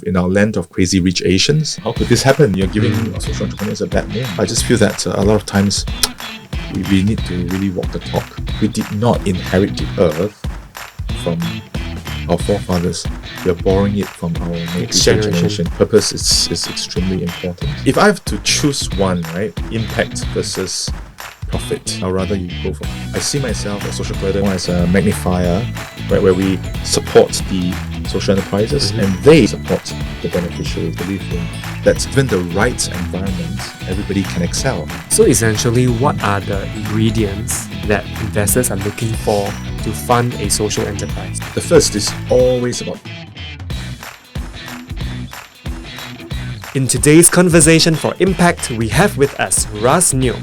In our land of crazy rich Asians, how could this happen? You're giving social entrepreneurs a bad name. I just feel that a lot of times we need to really walk the talk. We did not inherit the earth from our forefathers. We are borrowing it from our next generation. Purpose is extremely important. If I have to choose one, right, impact versus profit, I'd rather you go for. I see myself as social collider as a magnifier, right, where we support the social enterprises and they support the beneficiaries. Believe in that given the right environment, everybody can excel. So essentially, what are the ingredients that investors are looking for to fund a social enterprise? The first is always about. In today's conversation for Impact, we have with us Russ Neu,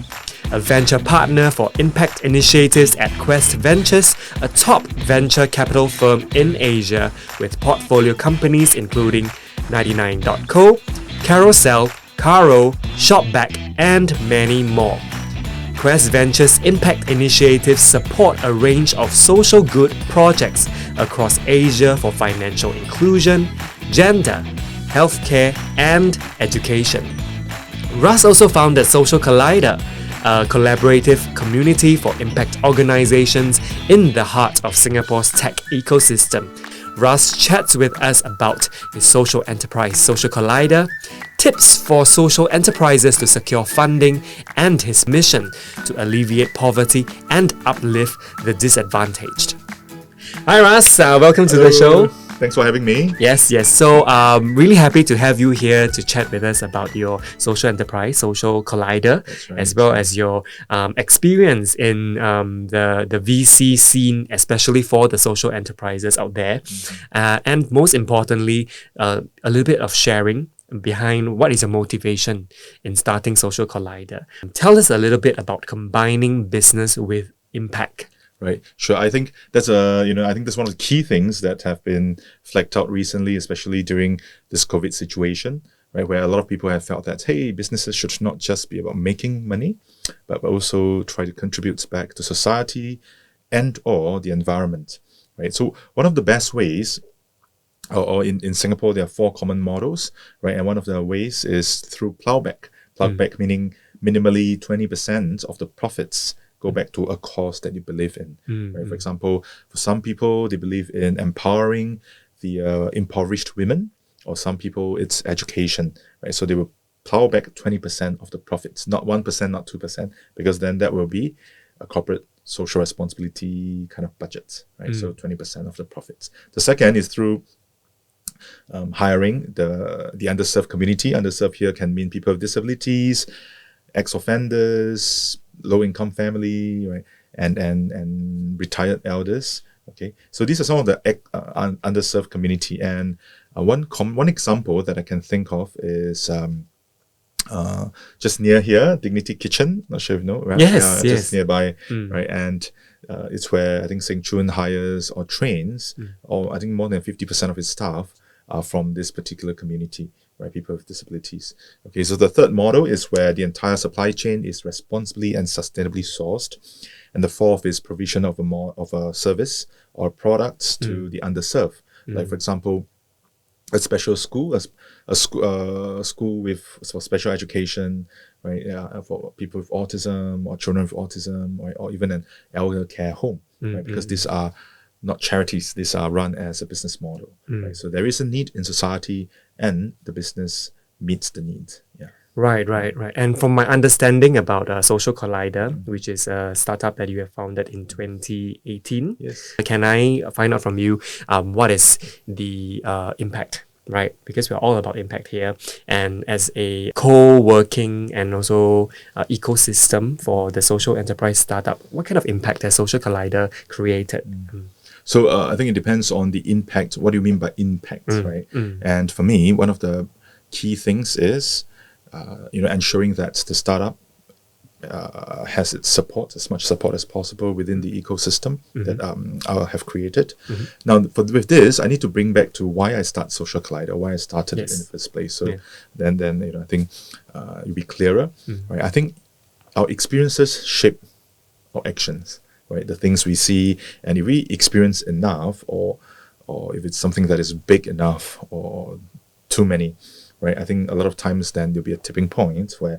a venture partner for impact initiatives at Quest Ventures, a top venture capital firm in Asia with portfolio companies including 99.co, Carousel, Caro, Shopback, and many more. Quest Ventures impact initiatives support a range of social good projects across Asia for financial inclusion, gender, healthcare, and education. Russ also founded Social Collider, a collaborative community for impact organizations in the heart of Singapore's tech ecosystem. Russ chats with us about his social enterprise, Social Collider, tips for social enterprises to secure funding, and his mission to alleviate poverty and uplift the disadvantaged. Hi Russ, welcome to the show. Thanks for having me. Yes. So, really happy to have you here to chat with us about your social enterprise, Social Collider, right. as well as your experience in the VC scene, especially for the social enterprises out there. And most importantly, a little bit of sharing behind what is your motivation in starting Social Collider. Tell us a little bit about combining business with impact. Right. Sure. I think that's I think that's one of the key things that have been flagged out recently, especially during this COVID situation, right? Where a lot of people have felt that, hey, businesses should not just be about making money, but also try to contribute back to society and or the environment, right? So one of the best ways, or in Singapore, there are 4 common models, right? And one of the ways is through plowback. Plowback meaning minimally 20% of the profits go back to a cause that you believe in. Right? For example, for some people, they believe in empowering the impoverished women, or some people, it's education. Right? So they will plow back 20% of the profits, not 1%, not 2%, because then that will be a corporate social responsibility kind of budget. Right? So 20% of the profits. The second is through hiring the underserved community. Underserved here can mean people with disabilities, ex-offenders, low-income family, right, and retired elders. Okay, so these are some of the underserved community. And one example that I can think of is just near here, Dignity Kitchen. Not sure if you know, right? Yes. Just nearby, right? And it's where I think Seng Chun hires or trains, or I think more than 50% of its staff are from this particular community. Right, people with disabilities. Okay, so the third model is where the entire supply chain is responsibly and sustainably sourced, and the fourth is provision of a service or products to the underserved. Like for example, a special school, a school for special education, right? For people with autism or children with autism, or even an elder care home, right? Because these are not charities; these are run as a business model. Right? So there is a need in society, and the business meets the needs. Yeah. Right. And from my understanding about Social Collider, which is a startup that you have founded in 2018, Yes. Can I find out from you what is the impact? Right, because we're all about impact here, and as a co-working and also ecosystem for the social enterprise startup, what kind of impact has Social Collider created? So I think it depends on the impact. What do you mean by impact, right? And for me, one of the key things is, ensuring that the startup has its support, as much support as possible within the ecosystem that I have created. Now, with this, I need to bring back to why I start Social Collider, why I started it in the first place. So then I think it'll be clearer. Right? I think our experiences shape our actions. Right, the things we see, and if we experience enough, or if it's something that is big enough or too many, right? I think a lot of times then there'll be a tipping point where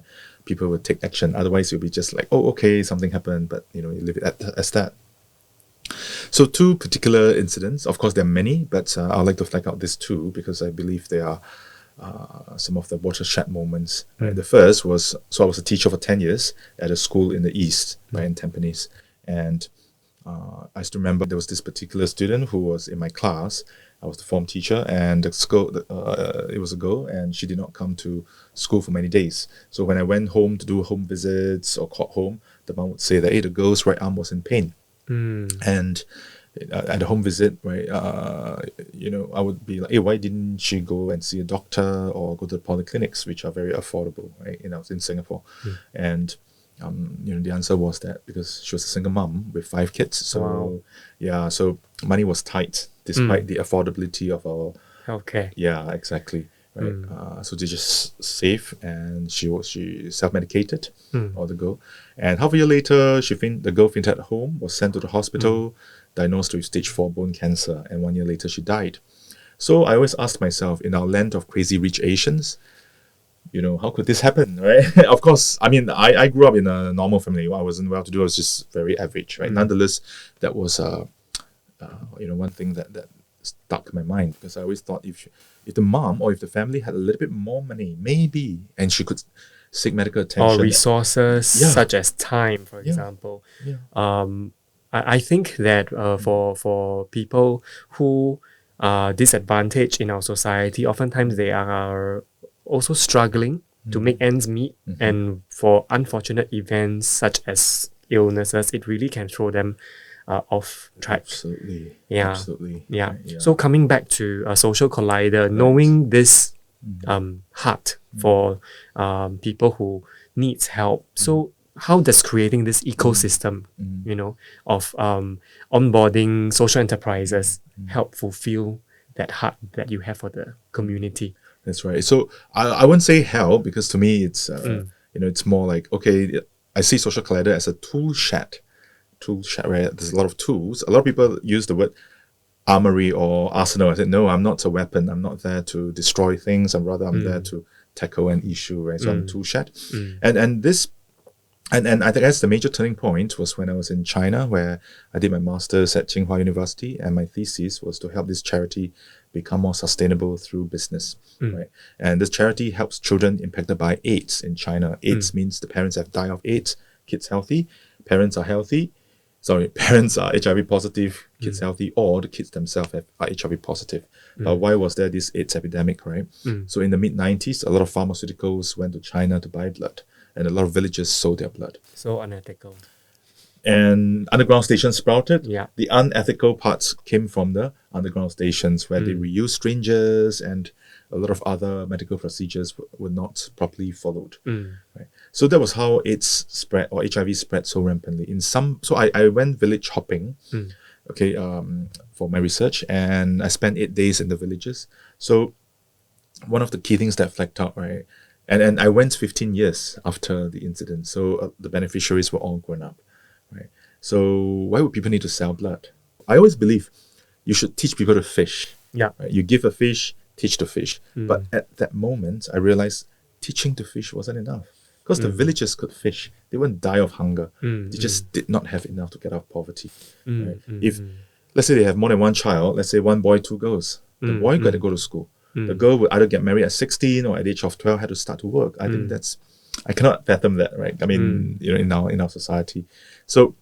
people will take action. Otherwise, you'll be just like, oh, okay, something happened, but you leave it as that. So two particular incidents. Of course, there are many, but I'd like to flag out these two because I believe they are some of the watershed moments. Right? The first was, so I was a teacher for 10 years at a school in the East, right, in Tampines. And I still remember there was this particular student who was in my class. I was the form teacher, and it was a girl, and she did not come to school for many days. So when I went home to do home visits or called home, the mom would say that, hey, the girl's right arm was in pain. And at the home visit, right, I would be like, hey, why didn't she go and see a doctor or go to the polyclinics, which are very affordable, right? I was in Singapore. And the answer was that because she was a single mom with 5 kids. So, so money was tight despite the affordability of our healthcare. Yeah, exactly. Right. So they just save, and she self-medicated, or the girl. And half a year later, the girl fainted at home, was sent to the hospital, diagnosed with stage 4 bone cancer, and 1 year later she died. So I always ask myself, in our land of crazy rich Asians, how could this happen, right? Of course, I grew up in a normal family. I wasn't well-to-do. I was just very average, right? Nonetheless, that was one thing that stuck in my mind, because I always thought if the mom or if the family had a little bit more money, maybe, and she could seek medical attention or resources such as time, for example. I think that for people who are disadvantaged in our society, oftentimes they are also struggling to make ends meet, and for unfortunate events such as illnesses, it really can throw them off track. Absolutely. Yeah. Absolutely. Yeah. Right, yeah. So coming back to a social collider, knowing this heart for people who needs help. So how does creating this ecosystem, of onboarding social enterprises help fulfill that heart that you have for the community? That's right. So I wouldn't say help, because to me it's it's more like, okay, I see social collider as a tool shed, where there's a lot of tools. A lot of people use the word armory or arsenal. I said, no, I'm not a weapon. I'm not there to destroy things. I'm there to tackle an issue, right? So I'm a tool shed. And this, and I think that's the major turning point was when I was in China, where I did my master's at Tsinghua University, and my thesis was to help this charity become more sustainable through business, right? And this charity helps children impacted by AIDS in China. AIDS means the parents have died of AIDS, kids healthy, parents are healthy. Parents are HIV positive, kids healthy, or the kids themselves are HIV positive. But why was there this AIDS epidemic, right? So in the mid-90s, a lot of pharmaceuticals went to China to buy blood, and a lot of villages sold their blood. So unethical. And underground stations sprouted. Yeah. The unethical parts came from the underground stations, where they reused syringes, and a lot of other medical procedures were not properly followed. Right? So that was how AIDS spread, or HIV spread so rampantly. So I went village hopping, for my research, and I spent 8 days in the villages. So one of the key things that flagged out, right, and I went 15 years after the incident. So the beneficiaries were all grown up, right? So why would people need to sell blood? I always believe you should teach people to fish. Yeah. Right? You give a fish, teach to fish. But at that moment, I realized teaching to fish wasn't enough, because the villagers could fish. They wouldn't die of hunger. They just did not have enough to get out of poverty. Right? If, let's say they have more than one child, let's say 1 boy, 2 girls, the boy got to go to school. The girl would either get married at 16 or at the age of 12 had to start to work. I think I cannot fathom that, right? I mean, in our society. So,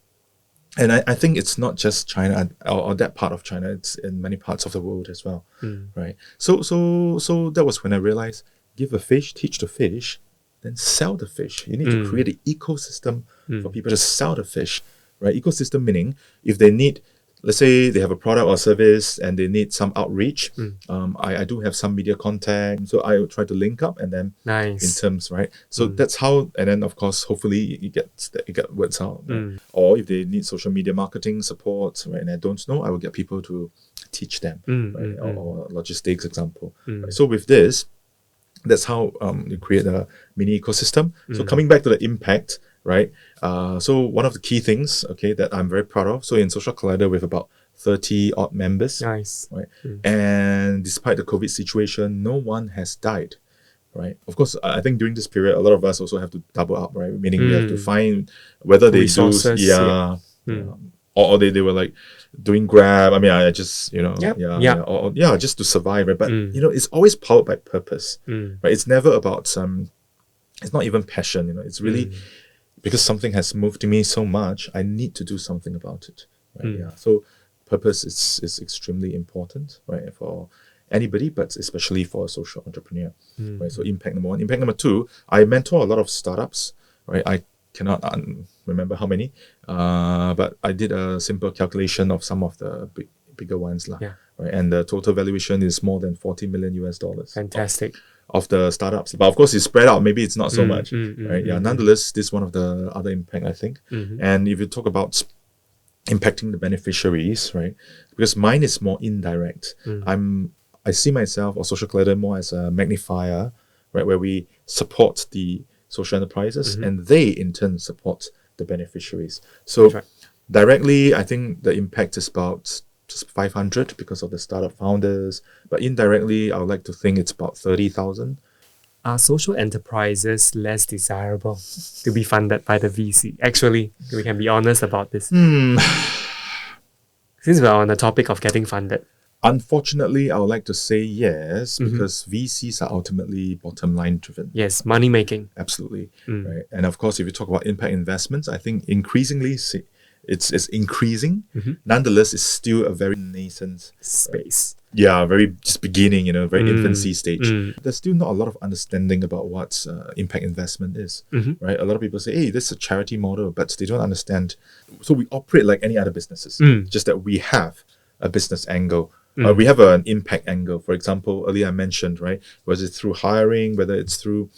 and I think it's not just China or that part of China, it's in many parts of the world as well, right? So that was when I realized, give a fish, teach the fish, then sell the fish. You need to create an ecosystem for people to sell the fish, right? Ecosystem meaning, if they need, let's say they have a product or service and they need some outreach, I do have some media contact, so I will try to link up, and then in terms, right? So that's how, and then of course, hopefully you get words out. Right? Or if they need social media marketing support, right, and I don't know, I will get people to teach them, right? Or logistics example. Right? So with this, that's how you create a mini ecosystem. So coming back to the impact, right? So one of the key things, that I'm very proud of. So in Social Collider, with about 30 odd members. Nice. Right? And despite the COVID situation, no one has died. Right. Of course, I think during this period, a lot of us also have to double up, right? Meaning we have to find whether they Resources, do, or they were like doing Grab. I mean, I just, just to survive, right? But, it's always powered by purpose, right? It's never about it's not even passion, it's really because something has moved me so much, I need to do something about it, right? So purpose is extremely important, right? For anybody, but especially for a social entrepreneur, right? So impact number one. Impact number two, I mentor a lot of startups, right? I cannot remember how many, but I did a simple calculation of some of the bigger ones, right? And the total valuation is more than $40 million US. Fantastic. Of the startups, but of course it's spread out. Maybe it's not so much, right? Nonetheless, this is one of the other impact, I think. And if you talk about impacting the beneficiaries, right? Because mine is more indirect. I see myself or Social Collector more as a magnifier, right? Where we support the social enterprises and they in turn support the beneficiaries. So directly, I think the impact is about just 500 because of the startup founders. But indirectly, I would like to think it's about 30,000. Are social enterprises less desirable to be funded by the VC? Actually, we can be honest about this. Since we're on the topic of getting funded. Unfortunately, I would like to say yes, because VCs are ultimately bottom line driven. Yes, money making. Absolutely. Right. And of course, if you talk about impact investments, I think increasingly it's increasing. Nonetheless, it's still a very nascent space. Very just beginning, very infancy stage. There's still not a lot of understanding about what impact investment is, right? A lot of people say, hey, this is a charity model, but they don't understand. So we operate like any other businesses, just that we have a business angle. We have an impact angle. For example, earlier I mentioned, right, whether it's through hiring, whether it's through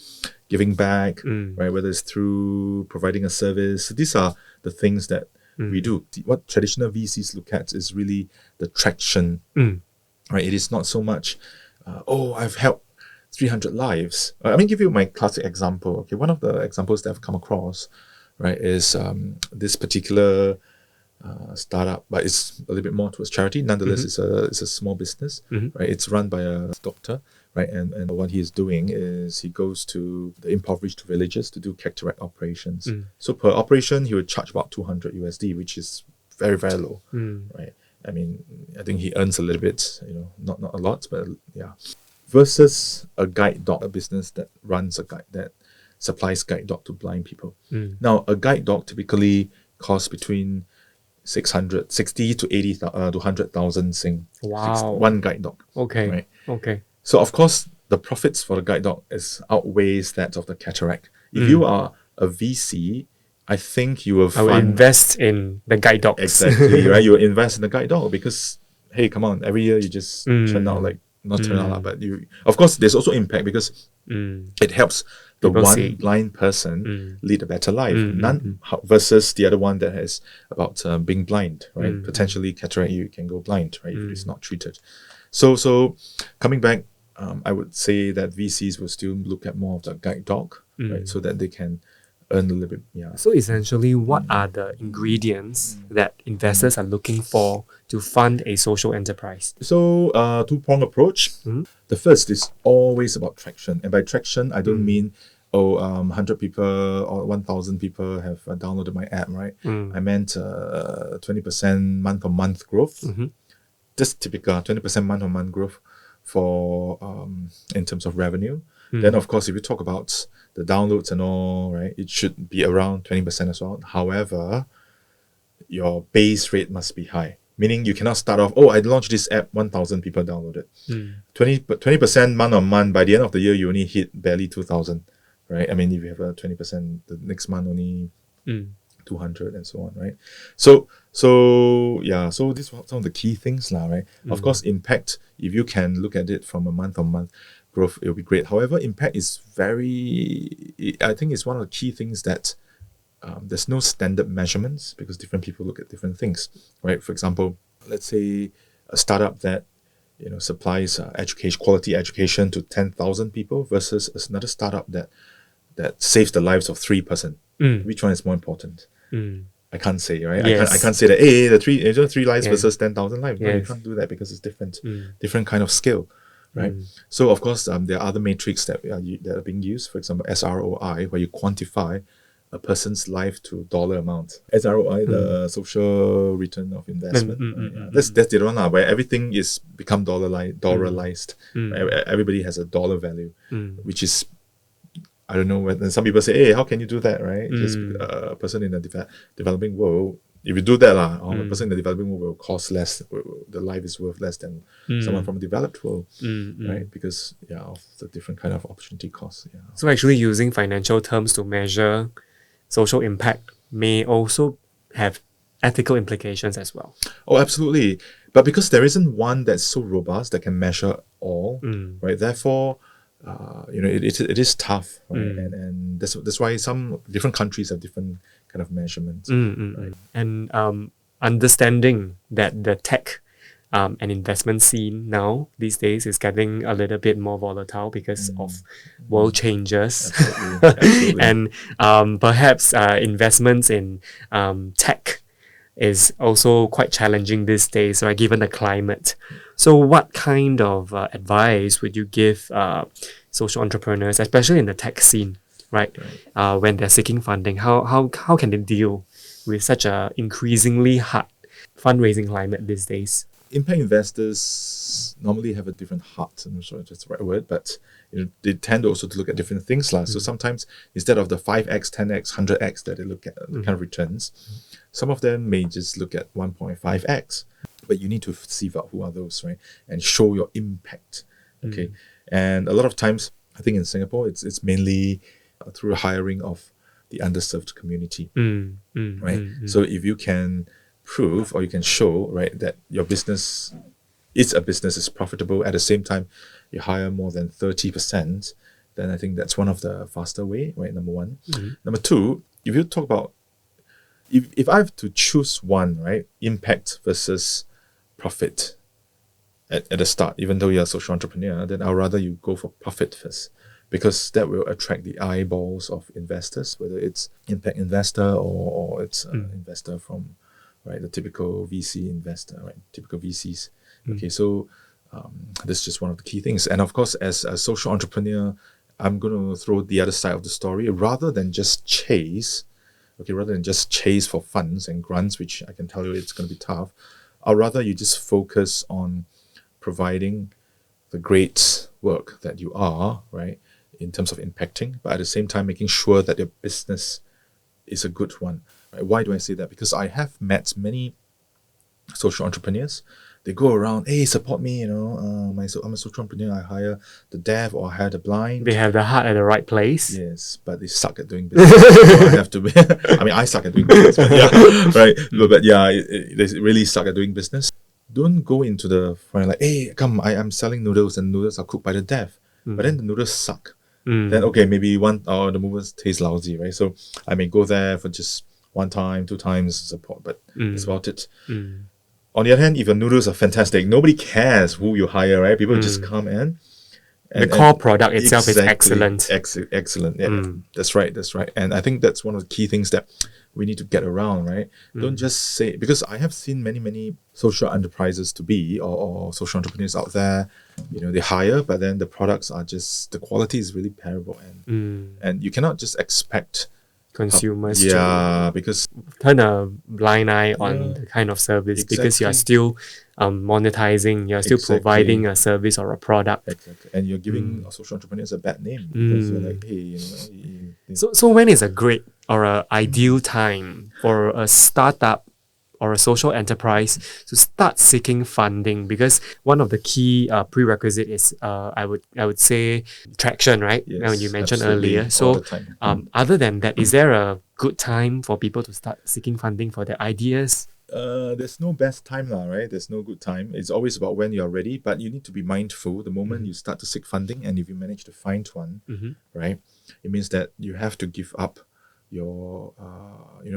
giving back, right, whether it's through providing a service. These are the things that we do. What traditional VCs look at is really the traction, right? It is not so much, I've helped 300 lives. Let me give you my classic example. Okay, one of the examples that I've come across, right, is this particular startup, but it's a little bit more towards charity. Nonetheless, it's a small business, right? It's run by a doctor, right? And what he's doing is he goes to the impoverished villages to do cataract operations. So per operation, he would charge about 200 USD, which is very, very low, right? I mean, I think he earns a little bit, not a lot, but yeah. Versus a guide dog, a business that runs that supplies guide dog to blind people. Now, a guide dog typically costs between 60 to 80 to 100,000 Sing. Wow. One guide dog. Okay. Right. Okay. So of course the profits for the guide dog outweighs that of the cataract. If you are a VC, I think you will I will invest in the guide dogs. Exactly, right? You will invest in the guide dog because hey, come on, every year you just turn out not turn out, but of course there's also impact because it helps the People one see. blind person lead a better life, versus the other one that is about being blind, right? Potentially cataract, you can go blind, right? If it's not treated. So coming back, I would say that VCs will still look at more of the guide dog, right? So that they can earn a little bit. Yeah. So essentially, what are the ingredients that investors are looking for to fund a social enterprise? So two-pronged approach. The first is always about traction. And by traction, I don't mean, 100 people or 1,000 people have downloaded my app, right? I meant 20% month-on-month growth. Just typical 20% month-on-month growth for in terms of revenue. Then, of course, if you talk about the downloads and all, right, it should be around 20% as well. However, your base rate must be high. Meaning you cannot start off, I launched this app, 1,000 people downloaded. 20% month on month, by the end of the year, you only hit barely 2,000, right? I mean, if you have a 20%, the next month only 200 and so on, right? So these are some of the key things now, right? Of course, impact, if you can look at it from a month on month growth, it'll be great. However, impact is I think it's one of the key things that there's no standard measurements because different people look at different things, right? For example, let's say a startup that supplies quality education to 10,000 people versus another startup that saves the lives of 3 persons. Which one is more important? I can't say, right? Yes. I can't say that, hey, the three lives Yeah. versus 10,000 lives. No, you Yes. can't do that because it's different kind of scale, right? Mm. So of course, there are other metrics that are being used. For example, SROI, where you quantify a person's life to dollar amount. SROI, the social return of investment. That's the other one, where everything is become dollarized. Right? Everybody has a dollar value, which is, I don't know, when some people say, hey, how can you do that, right? Just a person in the developing world, if you do that, a person in the developing world will cost less, the life is worth less than someone from a developed world, right? Because, of the different kind of opportunity costs. Yeah. So actually using financial terms to measure social impact may also have ethical implications as well. Oh, absolutely. But because there isn't one that's so robust that can measure all, right? Therefore, it is tough, right? And that's why some different countries have different kind of measurements. Right? And understanding that the tech and investment scene now these days is getting a little bit more volatile because of world changes. Absolutely. And perhaps investments in tech is also quite challenging these days, right, given the climate. So what kind of advice would you give social entrepreneurs, especially in the tech scene, right? When they're seeking funding, how can they deal with such a increasingly hard fundraising climate these days? Impact investors normally have a different heart. I'm not sure if that's the right word, but they tend also to look at different things. So sometimes instead of the 5x, 10x, 100x that they look at, the kind of returns, some of them may just look at 1.5x. But you need to sieve out who are those, right? And show your impact. Okay. And a lot of times, I think in Singapore, it's mainly through hiring of the underserved community, right? So if you can prove or you can show, right, that your business is profitable, at the same time you hire more than 30%, then I think that's one of the faster way, right? Number one. Number two, if you talk about, if I have to choose one, right, impact versus profit at the start, even though you're a social entrepreneur, then I'd rather you go for profit first, because that will attract the eyeballs of investors, whether it's impact investor or it's investor from, right, the typical VC investor, right, typical VCs. Okay, so this is just one of the key things. And of course, as a social entrepreneur, I'm going to throw the other side of the story. Rather than just chase for funds and grants, which I can tell you it's going to be tough, or rather you just focus on providing the great work that you are, right, in terms of impacting, but at the same time making sure that your business is a good one. Right? Why do I say that? Because I have met many social entrepreneurs. They go around, hey, support me, I'm a social entrepreneur, I hire the deaf or I hire the blind. They have the heart at the right place. Yes, but they suck at doing business. So I have to be, I suck at doing business, but right. But they really suck at doing business. Don't go into the front like, hey, come, I'm selling noodles and noodles are cooked by the deaf. But then the noodles suck. Then, okay, maybe the noodles taste lousy, right? So I may go there for just 1 time, 2 times support, but that's about it. On the other hand, if your noodles are fantastic, nobody cares who you hire, right? People just come in. The core product itself is excellent. Excellent. Yeah, that's right. And I think that's one of the key things that we need to get around, right? Don't just say, because I have seen many social enterprises or social entrepreneurs out there, they hire, but then the products are just, the quality is really terrible. And you cannot just expect consumers because turn a blind eye on the kind of service, because you are still monetizing, you're still providing a service or a product. Exactly. And you're giving social entrepreneurs a bad name, because you're like, hey, So when is a great or an ideal time for a startup or a social enterprise to start seeking funding? Because one of the key prerequisite is I would say traction, right? Yes, When you mentioned absolutely. earlier. All So the time. other than that, is there a good time for people to start seeking funding for their ideas? There's no best time now, right? There's no good time. It's always about when you're ready, but you need to be mindful the moment you start to seek funding, and if you manage to find one, right, it means that you have to give up your,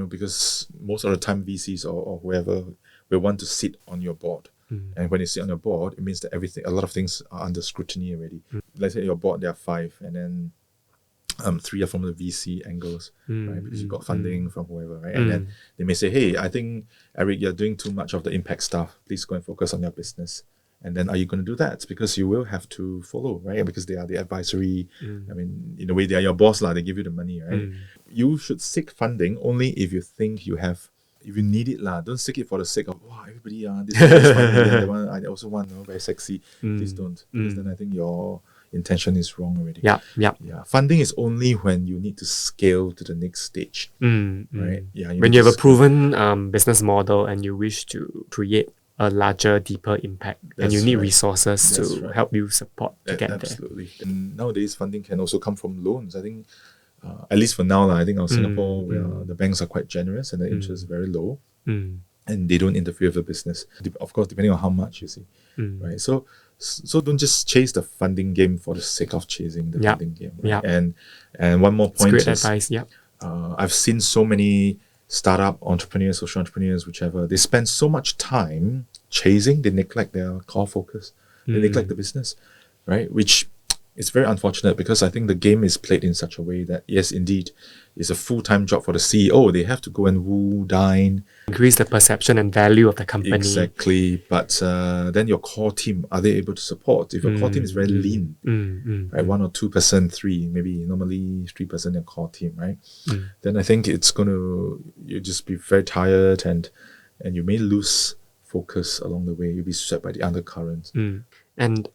because most of the time VCs or whoever will want to sit on your board. And when they sit on your board, it means that a lot of things are under scrutiny already. Let's say your board, there are 5, and then Three are from the VC angles, right? Because you've got funding from whoever, right? And then they may say, hey, I think, Eric, you're doing too much of the impact stuff. Please go and focus on your business. And then are you going to do that? Because you will have to follow, right? Because they are the advisory. I mean, in a way, they are your boss, they give you the money, right? You should seek funding only if you think you have, if you need it, Don't seek it for the sake of, wow, everybody, this one wants 1 million, the one I also want, very sexy. Please don't. Because then I think your intention is wrong already. Yeah. Funding is only when you need to scale to the next stage, right? Yeah. When you have a proven business model and you wish to create a larger, deeper impact, and you need resources to help you support to get there. Absolutely. And nowadays, funding can also come from loans. I think, at least for now, I think Singapore, the banks are quite generous and the interest is very low, and they don't interfere with the business. Of course, depending on how much, you see, right? So don't just chase the funding game for the sake of chasing the funding game. Right? And one more point great advice. I've seen so many startup entrepreneurs, social entrepreneurs, whichever, they spend so much time chasing, they neglect their core focus, they neglect the business, right? Which is very unfortunate, because I think the game is played in such a way that, yes, indeed, it's a full-time job for the CEO. They have to go and woo, dine. Increase the perception and value of the company. Exactly. But then your core team, are they able to support? If your core team is very lean, right, 1 or 2%, 3, maybe normally 3% your core team, right? Then I think it's going to, you just be very tired, and you may lose focus along the way. You'll be swept by the undercurrents. And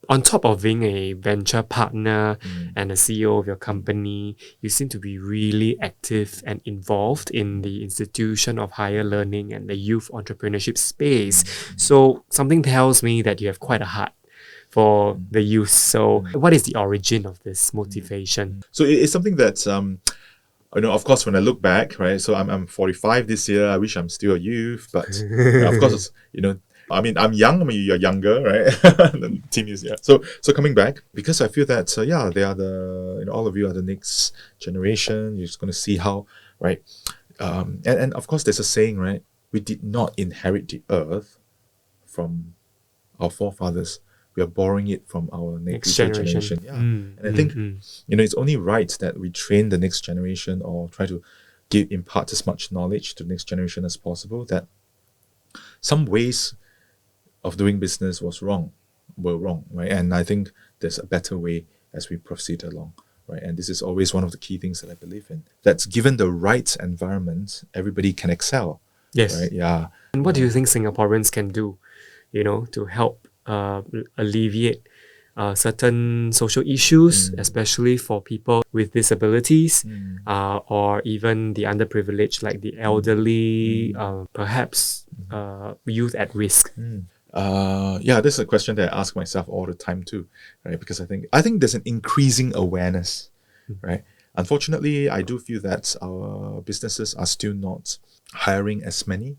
on top of being a venture partner and a CEO of your company, you seem to be really active and involved in the institution of higher learning and the youth entrepreneurship space. So something tells me that you have quite a heart for the youth. So what is the origin of this motivation? So it's something that, of course, when I look back, right, so I'm 45 this year. I wish I'm still a youth, but of course, I mean, I'm young. I mean, you're younger, right? The team is, So coming back, because I feel that, they are the, all of you are the next generation. You're just going to see how, right? And of course, there's a saying, right? We did not inherit the earth from our forefathers. We are borrowing it from our next generation. And I think, it's only right that we train the next generation, or try to impart as much knowledge to the next generation as possible, that some ways of doing business were wrong, right? And I think there's a better way as we proceed along, right? And this is always one of the key things that I believe in. That's given the right environment, everybody can excel. Yes. Right? Yeah. And what do you think Singaporeans can do, to help alleviate certain social issues, especially for people with disabilities, or even the underprivileged, like the elderly, perhaps youth at risk? This is a question that I ask myself all the time too, right? Because I think there's an increasing awareness, right? Unfortunately, I do feel that our businesses are still not hiring as many,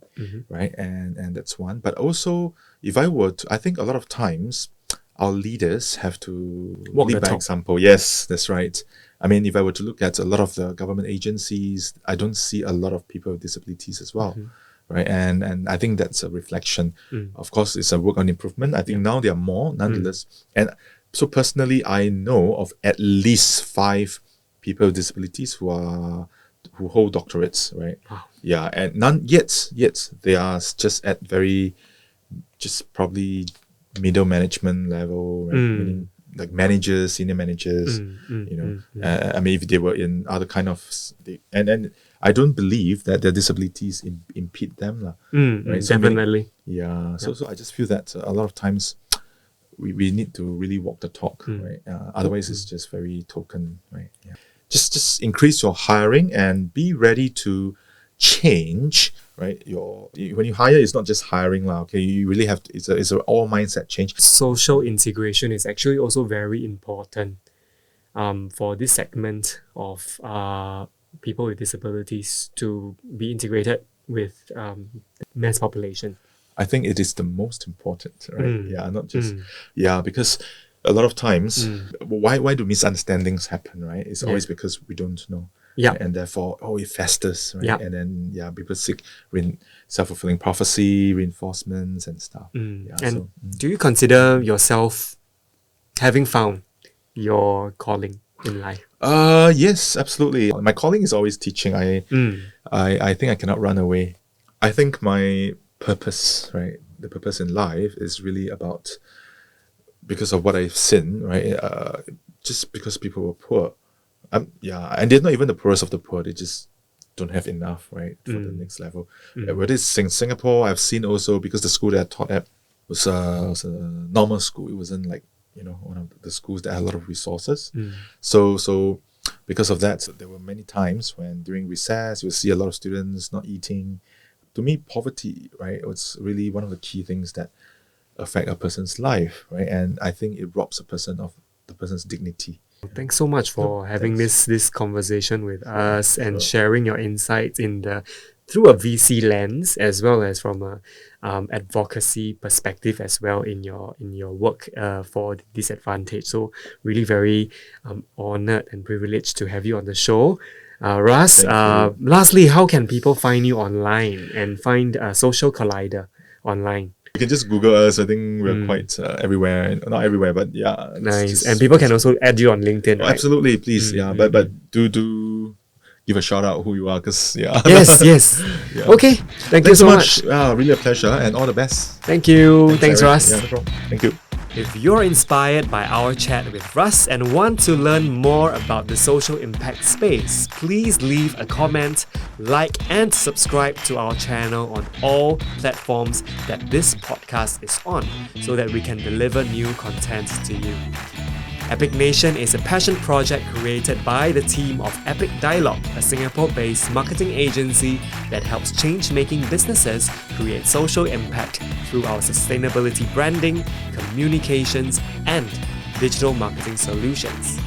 right? And that's one. But also, if I were to, I think a lot of times our leaders have to lead by example. Yes, that's right. I mean, if I were to look at a lot of the government agencies, I don't see a lot of people with disabilities as well. Right, and I think that's a reflection. Of course, it's a work on improvement. I think now there are more, nonetheless. And so personally, I know of at least 5 people with disabilities who hold doctorates, right? Wow. Yeah, and none yet they are just at probably middle management level, right? Meaning like managers, senior managers. I mean, if they were in other kind of, and I don't believe that their disabilities impede them, right? So Definitely. So I just feel that a lot of times we need to really walk the talk, right? Otherwise, it's just very token, right? Yeah. Just increase your hiring and be ready to change, right? When you hire, it's not just hiring, okay? You really have to. It's a all mindset change. Social integration is actually also very important for this segment of people with disabilities to be integrated with mass population. I think it is the most important, right? Not just because a lot of times, why do misunderstandings happen, right? It's always because we don't know. Yeah. And therefore, it festers, right? And then, people seek self-fulfilling prophecy, reinforcements and stuff. Do you consider yourself having found your calling? in life? Yes, absolutely. My calling is always teaching. I think I cannot run away. I think my purpose, right, the purpose in life is really about, because of what I've seen, right, just because people were poor. Yeah, and they're not even the poorest of the poor. They just don't have enough, right, for the next level. Whether it's in Singapore, I've seen also, because the school that I taught at was a normal school. It wasn't like, one of the schools that had a lot of resources. So because of that, there were many times when during recess, you'll see a lot of students not eating. To me, poverty, right, was really one of the key things that affect a person's life, right? And I think it robs a person of the person's dignity. Thanks so much for having this conversation with us and sharing your insights through a VC lens, as well as from a advocacy perspective as well in your work for the disadvantaged. So really very honored and privileged to have you on the show. Russ, lastly, how can people find you online and find Social Collider online? You can just Google us. I think we're quite everywhere. Not everywhere, but yeah. Nice. And people can also add you on LinkedIn, right? Absolutely, please. But do give a shout out who you are, because Yes. Yeah. Okay. Thanks you so much. Really a pleasure, and all the best. Thank you. Thanks Russ. Yeah, no problem. Thank you. If you're inspired by our chat with Russ and want to learn more about the social impact space, please leave a comment, like, and subscribe to our channel on all platforms that this podcast is on, so that we can deliver new content to you. Epic Nation is a passion project created by the team of Epic Dialogue, a Singapore-based marketing agency that helps change-making businesses create social impact through our sustainability branding, communications, and digital marketing solutions.